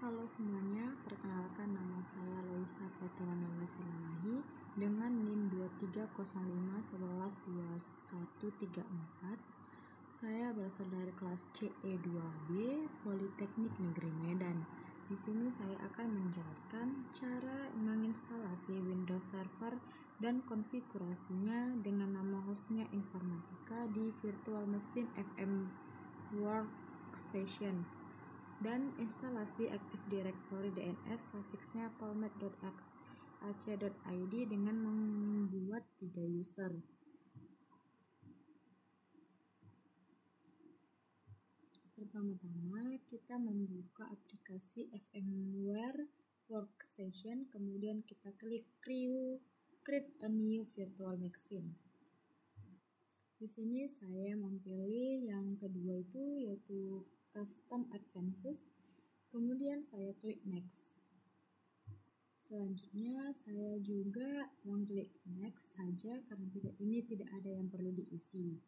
Halo semuanya, perkenalkan nama saya Loisa Petronella Silalahi dengan NIM 2305112134. Saya berasal dari kelas CE2B Politeknik Negeri Medan. Di sini saya akan menjelaskan cara menginstalasi Windows Server dan konfigurasinya dengan nama hostnya Informatika di virtual machine FM Workstation dan instalasi Active Directory DNS sufiksnya format.ac.id dengan membuat 3 user. Pertama-tama kita membuka aplikasi VMware Workstation, kemudian kita klik Create a New Virtual Machine. Di sini saya memilih yang kedua yaitu Custom Advanced, kemudian saya klik Next. Selanjutnya saya juga mengklik Next saja karena ini tidak ada yang perlu diisi.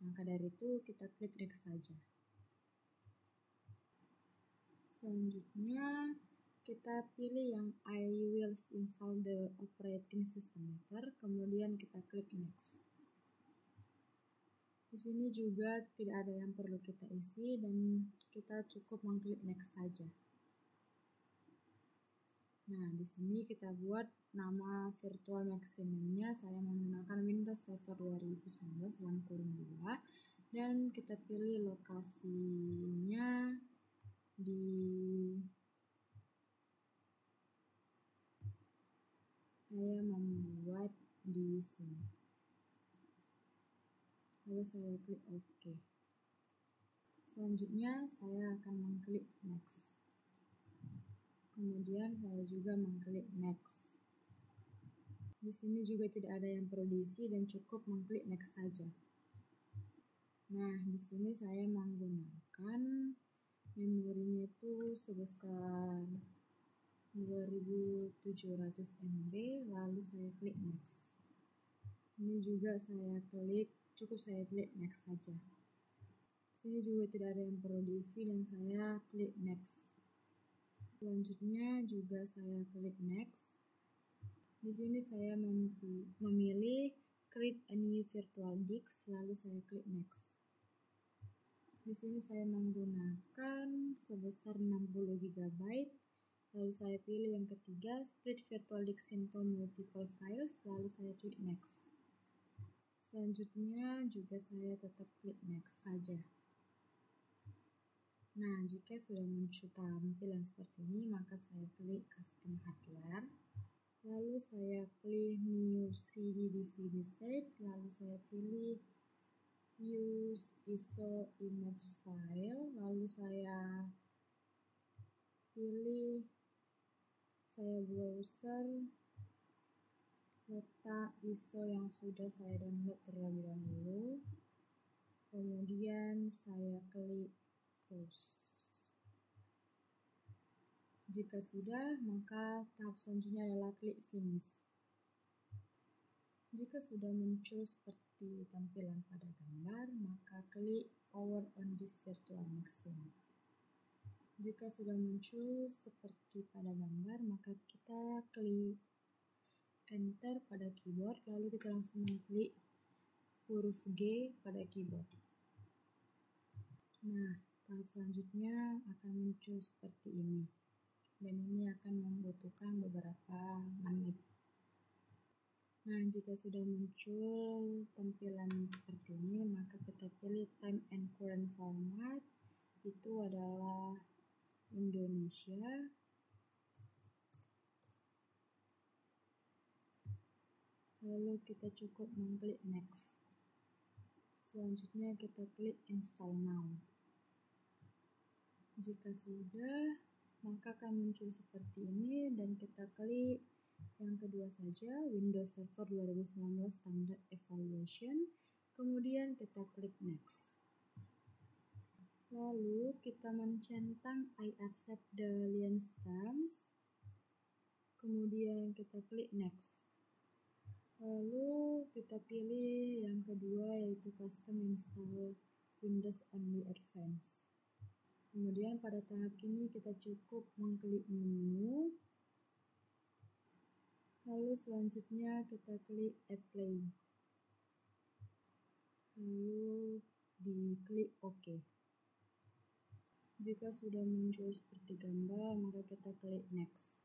Maka dari itu kita klik Next saja. Selanjutnya kita pilih yang I will install the operating system later, kemudian kita klik Next. Di sini juga tidak ada yang perlu kita isi dan kita cukup mengklik Next saja. Nah, di sini kita buat nama virtual machine-nya, saya menggunakan Windows Server 2019/2 dan kita pilih lokasinya saya membuat di sini. Lalu saya klik OK. Selanjutnya saya akan mengklik Next. Kemudian saya juga mengklik Next. Di sini juga tidak ada yang perlu diisi dan cukup mengklik Next saja. Nah, di sini saya menggunakan memorinya itu sebesar 2700 MB, lalu saya klik Next. Ini juga cukup saya klik Next saja. Sini juga tidak ada yang perlu diisi dan saya klik Next. Selanjutnya juga saya klik Next. Di sini saya memilih Create a New Virtual Disk, lalu saya klik Next. Di sini saya menggunakan sebesar 60 GB, lalu saya pilih yang ketiga Split Virtual Disk into Multiple Files, lalu saya klik Next. Selanjutnya juga saya tetap klik Next saja. Nah, jika sudah muncul tampilan seperti ini, maka saya klik Custom Hardware, lalu saya klik New CD DVD State, lalu saya pilih Use ISO Image File, lalu saya browser letak ISO yang sudah saya download terlebih dahulu, kemudian saya klik Close. Jika sudah, maka tahap selanjutnya adalah klik Finish. Jika sudah muncul seperti tampilan pada gambar, maka klik Power on this virtual machine. Jika sudah muncul seperti pada gambar, maka kita klik Enter pada keyboard, lalu kita langsung mengklik huruf G pada keyboard. Nah, tahap selanjutnya akan muncul seperti ini, dan ini akan membutuhkan beberapa menit. Nah, jika sudah muncul tampilan seperti ini, maka kita pilih Time and Current Format, itu adalah Indonesia. Lalu kita cukup mengklik Next. Selanjutnya kita klik Install Now. Jika sudah, maka akan muncul seperti ini dan kita klik yang kedua saja, Windows Server 2019 Standard Evaluation, kemudian kita klik Next. Lalu kita mencentang I accept the license terms, kemudian kita klik Next. Lalu kita pilih yang kedua yaitu Custom Install Windows Only Advanced. Kemudian pada tahap ini kita cukup mengklik new. Lalu selanjutnya kita klik apply. Lalu diklik OK. Jika sudah muncul seperti gambar, maka kita klik next.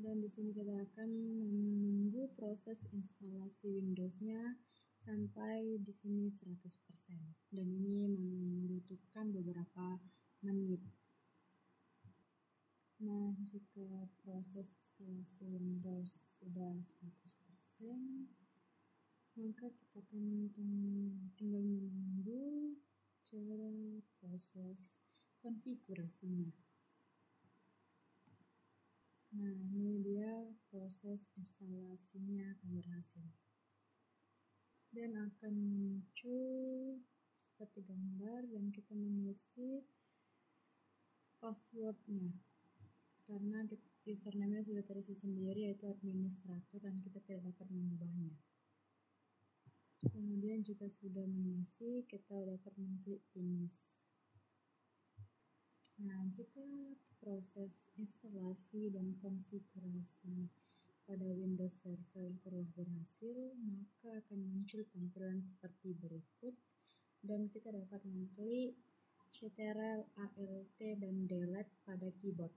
Dan di sini kita akan menunggu proses instalasi Windows-nya sampai di sini 100%. Dan ini membutuhkan beberapa menit. Nah, jika proses instalasi Windows sudah 100%, maka kita akan tinggal menunggu cara proses konfigurasinya. Nah, ini dia proses instalasinya akan berhasil. Dan akan muncul seperti gambar dan kita mengisi passwordnya. Karena username-nya sudah terisi sendiri, yaitu administrator, dan kita tidak dapat mengubahnya. Kemudian jika sudah mengisi, kita dapat mengklik finish. Nah, jika proses instalasi dan konfigurasi pada Windows Server telah berhasil, maka akan muncul tampilan seperti berikut dan kita dapat mengklik Ctrl, Alt, dan Delete pada keyboard.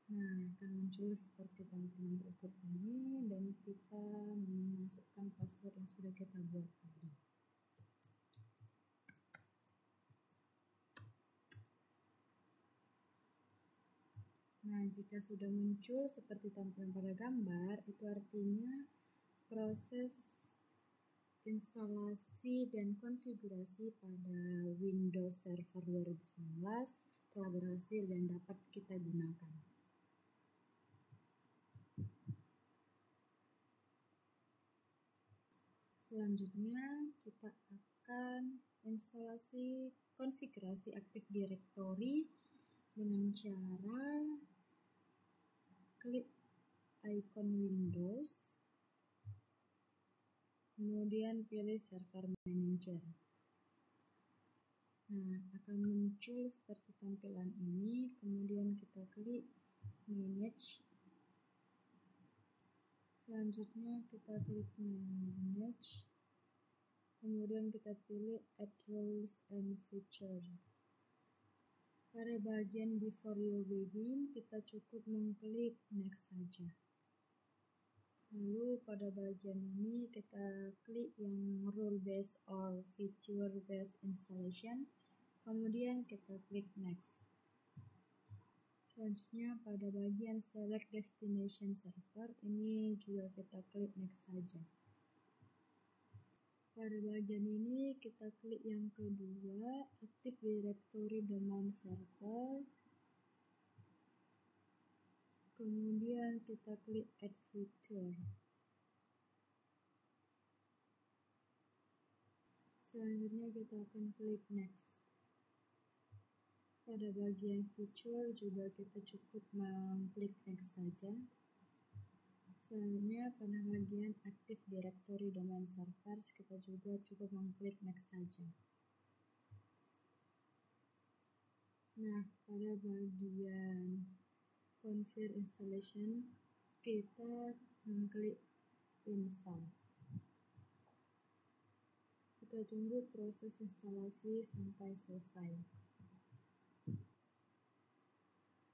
Nah, akan muncul seperti tampilan berikut ini dan kita memasukkan password yang sudah kita buat tadi. Nah, jika sudah muncul seperti tampilan pada gambar, itu artinya proses instalasi dan konfigurasi pada Windows Server 2019 telah berhasil dan dapat kita gunakan. Selanjutnya, kita akan instalasi konfigurasi Active Directory dengan cara klik icon Windows, kemudian pilih Server Manager. Nah, akan muncul seperti tampilan ini, kemudian kita klik Manage. Selanjutnya kita klik Manage, kemudian kita pilih Add Rules and Features. Pada bagian Before You Begin, kita cukup mengklik Next saja. Lalu pada bagian ini kita klik yang Rule Based or Feature Based Installation, kemudian kita klik Next. Selanjutnya pada bagian Select Destination Server, ini juga kita klik Next saja. Pada bagian ini kita klik yang kedua, Active Directory Domain Server. Kemudian kita klik Add Feature. Selanjutnya kita akan klik Next. Pada bagian Feature juga kita cukup mengklik Next saja. Selanjutnya pada bagian Active Directory Domain Servers kita juga cukup mengklik Next saja. Nah, pada bagian Confirm Installation kita mengklik Install. Kita tunggu proses instalasi sampai selesai.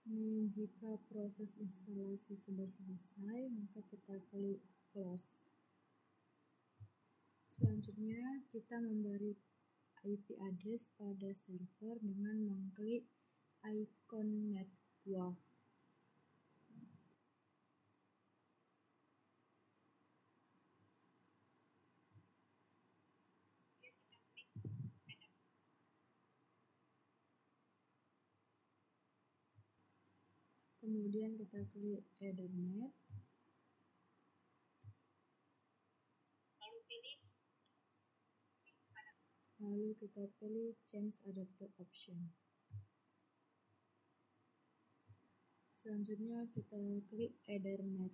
Nah, jika proses instalasi sudah selesai, maka kita klik Close. Selanjutnya, kita memberi IP address pada server dengan mengklik icon network. Kemudian kita klik Ethernet. Lalu kita pilih Change Adapter Option. Selanjutnya kita klik Ethernet.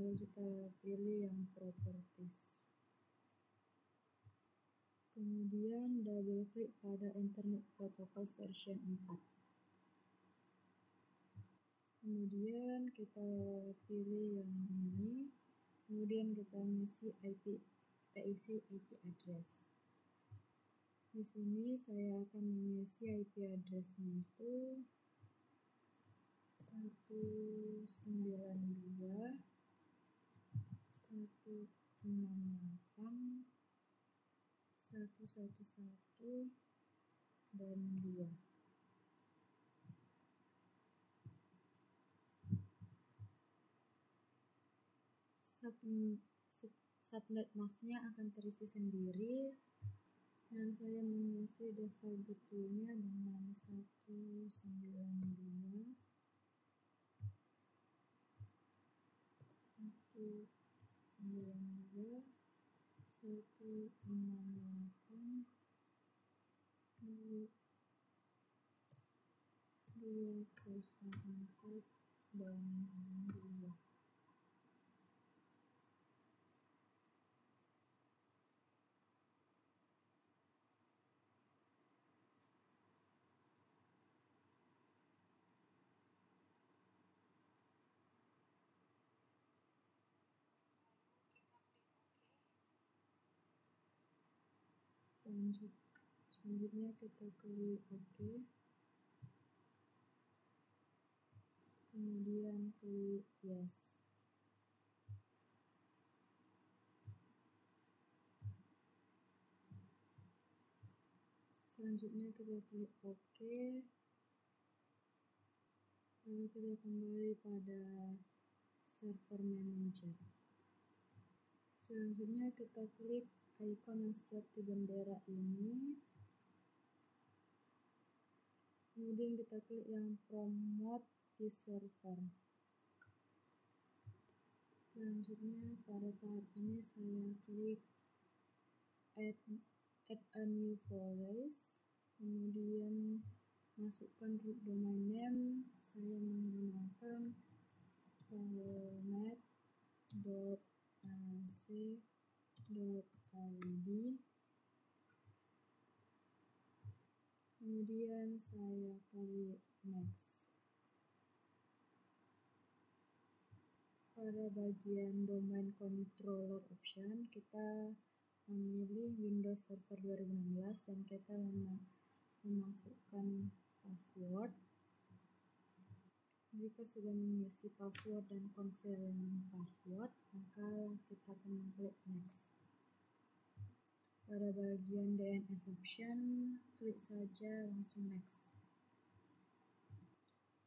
Lalu kita pilih yang properties. Kemudian double klik pada Internet Protocol version 4. Kemudian kita pilih yang ini. Kemudian kita isi IP address. Di sini saya akan mengisi IP address-nya itu 192.168.111 dan 2. Subnet masknya akan terisi sendiri, dan saya mengisi default gateway-nya dengan 192.168.204 dan 2. Selanjutnya kita klik OK, kemudian klik Yes. Selanjutnya kita klik OK, lalu kita kembali pada server manager. Selanjutnya kita klik icon yang seperti bendera ini, kemudian kita klik yang promote di server. Selanjutnya pada tahap ini saya klik add a new forest, kemudian masukkan root domain name. Saya menggunakan format.ac.id, kemudian saya klik next. Pada bagian domain controller option, kita memilih Windows Server 2016 dan kita memasukkan password. Jika sudah mengisi password dan confirm password, maka kita akan mengklik next. Pada bagian DNS option, klik saja langsung next.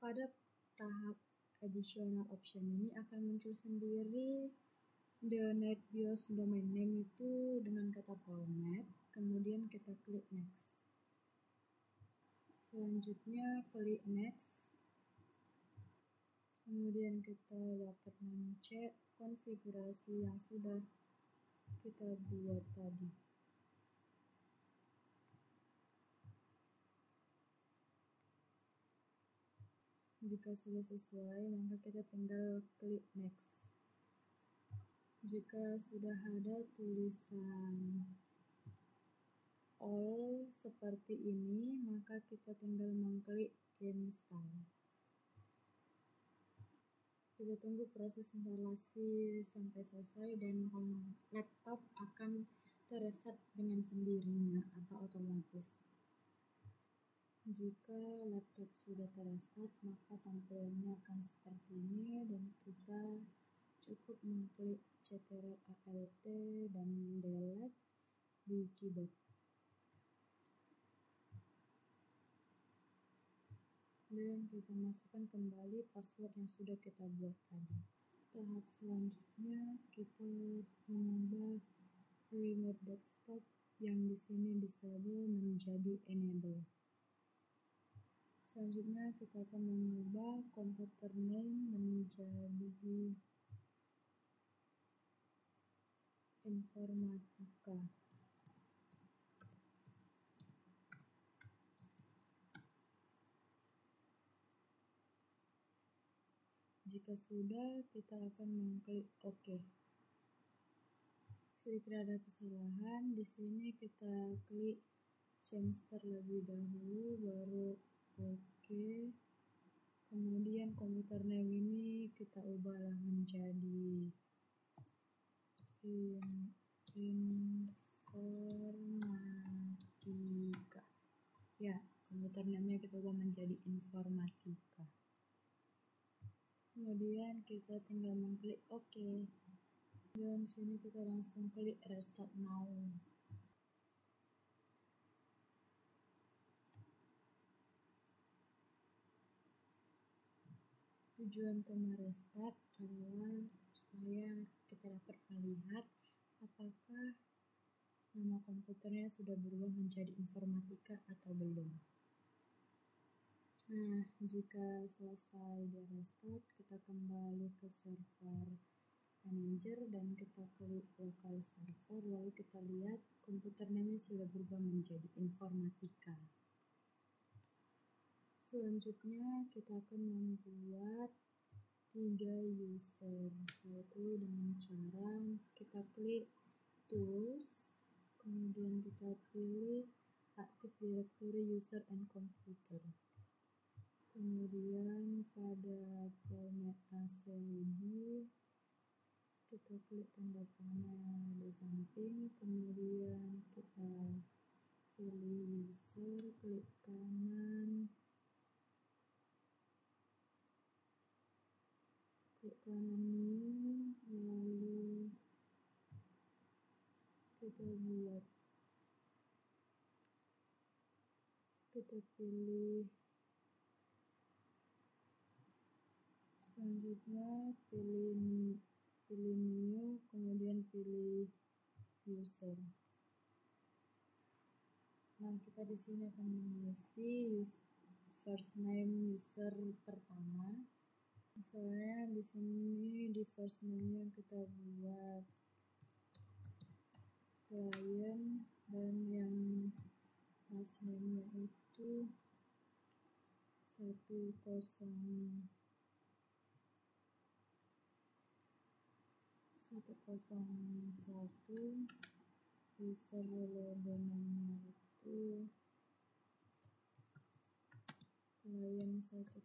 Pada tahap additional option ini akan muncul sendiri the NetBIOS domain name itu dengan kata format, kemudian kita klik next. Selanjutnya klik next, kemudian kita dapat mencek konfigurasi yang sudah kita buat tadi. Jika sudah sesuai, maka kita tinggal klik next. Jika sudah ada tulisan all seperti ini, maka kita tinggal mengklik install. Kita tunggu proses instalasi sampai selesai dan laptop akan terestart dengan sendirinya atau otomatis. Jika laptop sudah terestart, maka tampilannya akan seperti ini dan kita cukup mengklik Ctrl+Alt dan delete di keyboard. Dan kita masukkan kembali password yang sudah kita buat tadi. Tahap selanjutnya kita mengubah remote desktop yang di sini disable menjadi enable. Selanjutnya kita akan mengubah komputer name menjadi informatika. jika sudah, kita akan mengklik OK. Sedikit ada kesalahan, di sini kita klik change terlebih dahulu, baru OK. Kemudian komputer name ini kita ubahlah menjadi informatika. Ya, komputer name-nya kita ubah menjadi informatika. Kemudian kita tinggal mengklik OK. Dan sini kita langsung klik restart now. Tujuan utama restart adalah supaya kita dapat melihat apakah nama komputernya sudah berubah menjadi informatika atau belum. Nah, jika selesai di restart, kita kembali ke server manager dan kita klik local server, lalu kita lihat komputer name sudah berubah menjadi informatika. Selanjutnya kita akan membuat 3 user, yaitu dengan cara kita klik tools, kemudian kita pilih active directory user and computer. Kemudian pada format ACID kita klik tanda panah di samping, kemudian kita pilih user, klik kanan new, lalu kita pilih, selanjutnya pilih new, kemudian pilih user. Nah, kita di sini akan mengisi first name user pertama. Misalnya di sini di first name-nya kita buat client, dan yang last name-nya itu 101, user logo namanya itu client 101.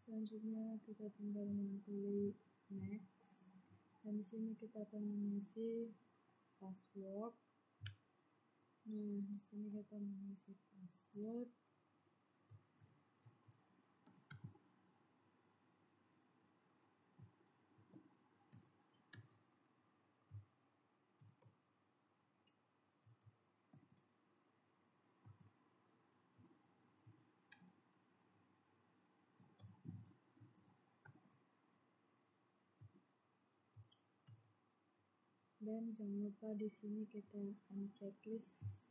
Selanjutnya kita tinggal mengklik next, dan di sini kita akan mengisi password. Nah, di sini kita mengisi password. Dan jangan lupa di sini kita unchecklist,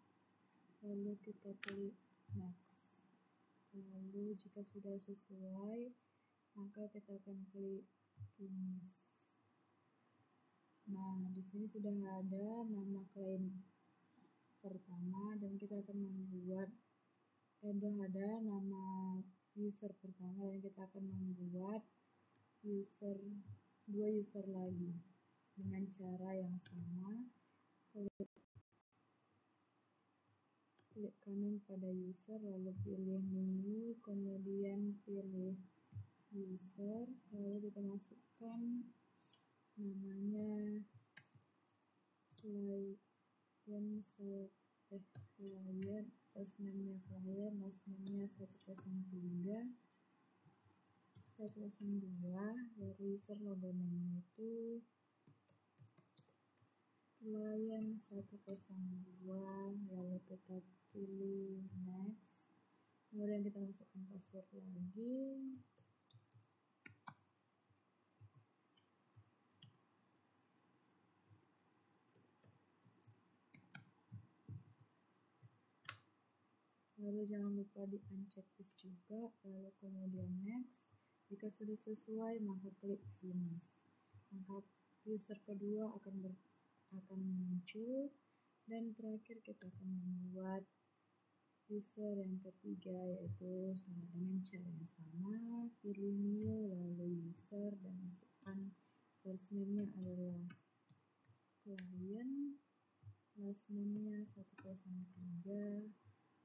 lalu kita klik next. Lalu jika sudah sesuai, maka kita akan klik finish. Nah, di sini sudah ada nama klien pertama, dan kita akan membuat sudah ada nama user pertama, dan kita akan membuat dua user lagi dengan cara yang sama. Klik kanan pada user, lalu pilih new, kemudian pilih user, lalu kita masukkan namanya client, first name-nya client, last name-nya 102, lalu user logo name itu client 102, lalu kita pilih next, kemudian kita masukkan password lagi. Lalu jangan lupa di unchecklist juga, lalu kemudian next. Jika sudah sesuai, maka klik finish. Maka user kedua akan muncul, dan terakhir kita akan membuat User yang ketiga yaitu sama dengan cara yang sama, pilih new lalu user dan masukkan first name-nya adalah client, last name-nya 103,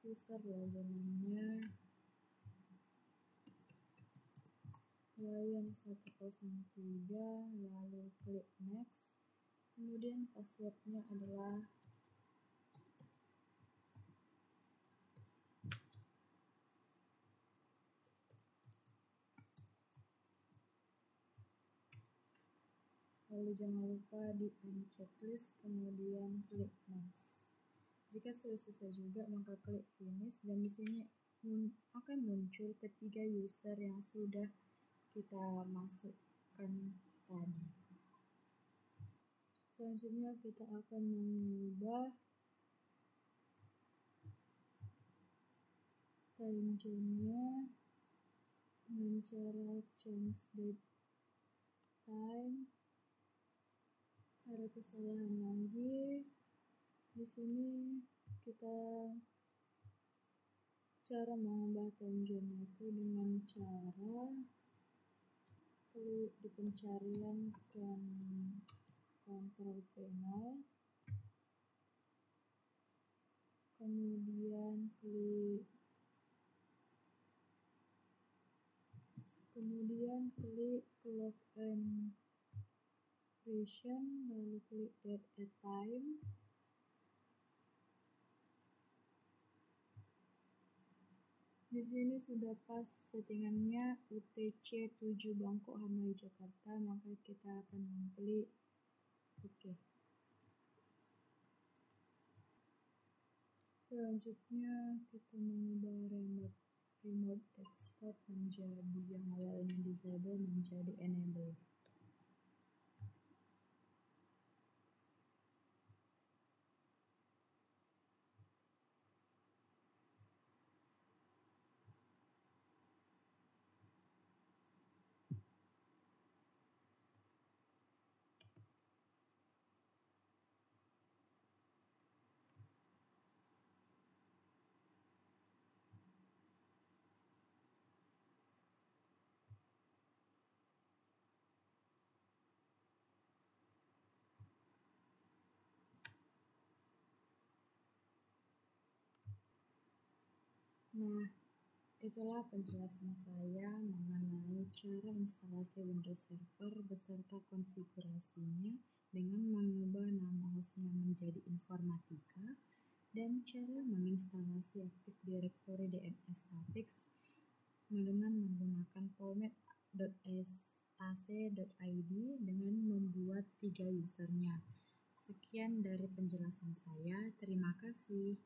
user login name-nya client 103, lalu klik next, kemudian passwordnya adalah lalu jangan lupa di unchecklist, kemudian klik next. Jika sudah selesai juga, maka klik finish dan di sini akan muncul ketiga user yang sudah kita masukkan tadi. Selanjutnya kita akan mengubah time zone-nya dengan cara change date time. Ada kesalahan lagi. Di sini kita cara mengubah time zone itu dengan cara klik di pencarian control panel, kemudian klik clock and creation, lalu klik date at time. Di sini sudah pas settingannya UTC 7 Bangkok Hanoi Jakarta, maka kita akan mengklik OK. Selanjutnya kita mengubah remote desktop menjadi yang awalnya disable menjadi enable. Nah, itulah penjelasan saya mengenai cara instalasi Windows Server beserta konfigurasinya dengan mengubah nama hostnya menjadi Informatika dan cara menginstalasi Active Directory DNS Suffix dengan menggunakan format .ac.id dengan membuat 3 usernya. Sekian dari penjelasan saya, terima kasih.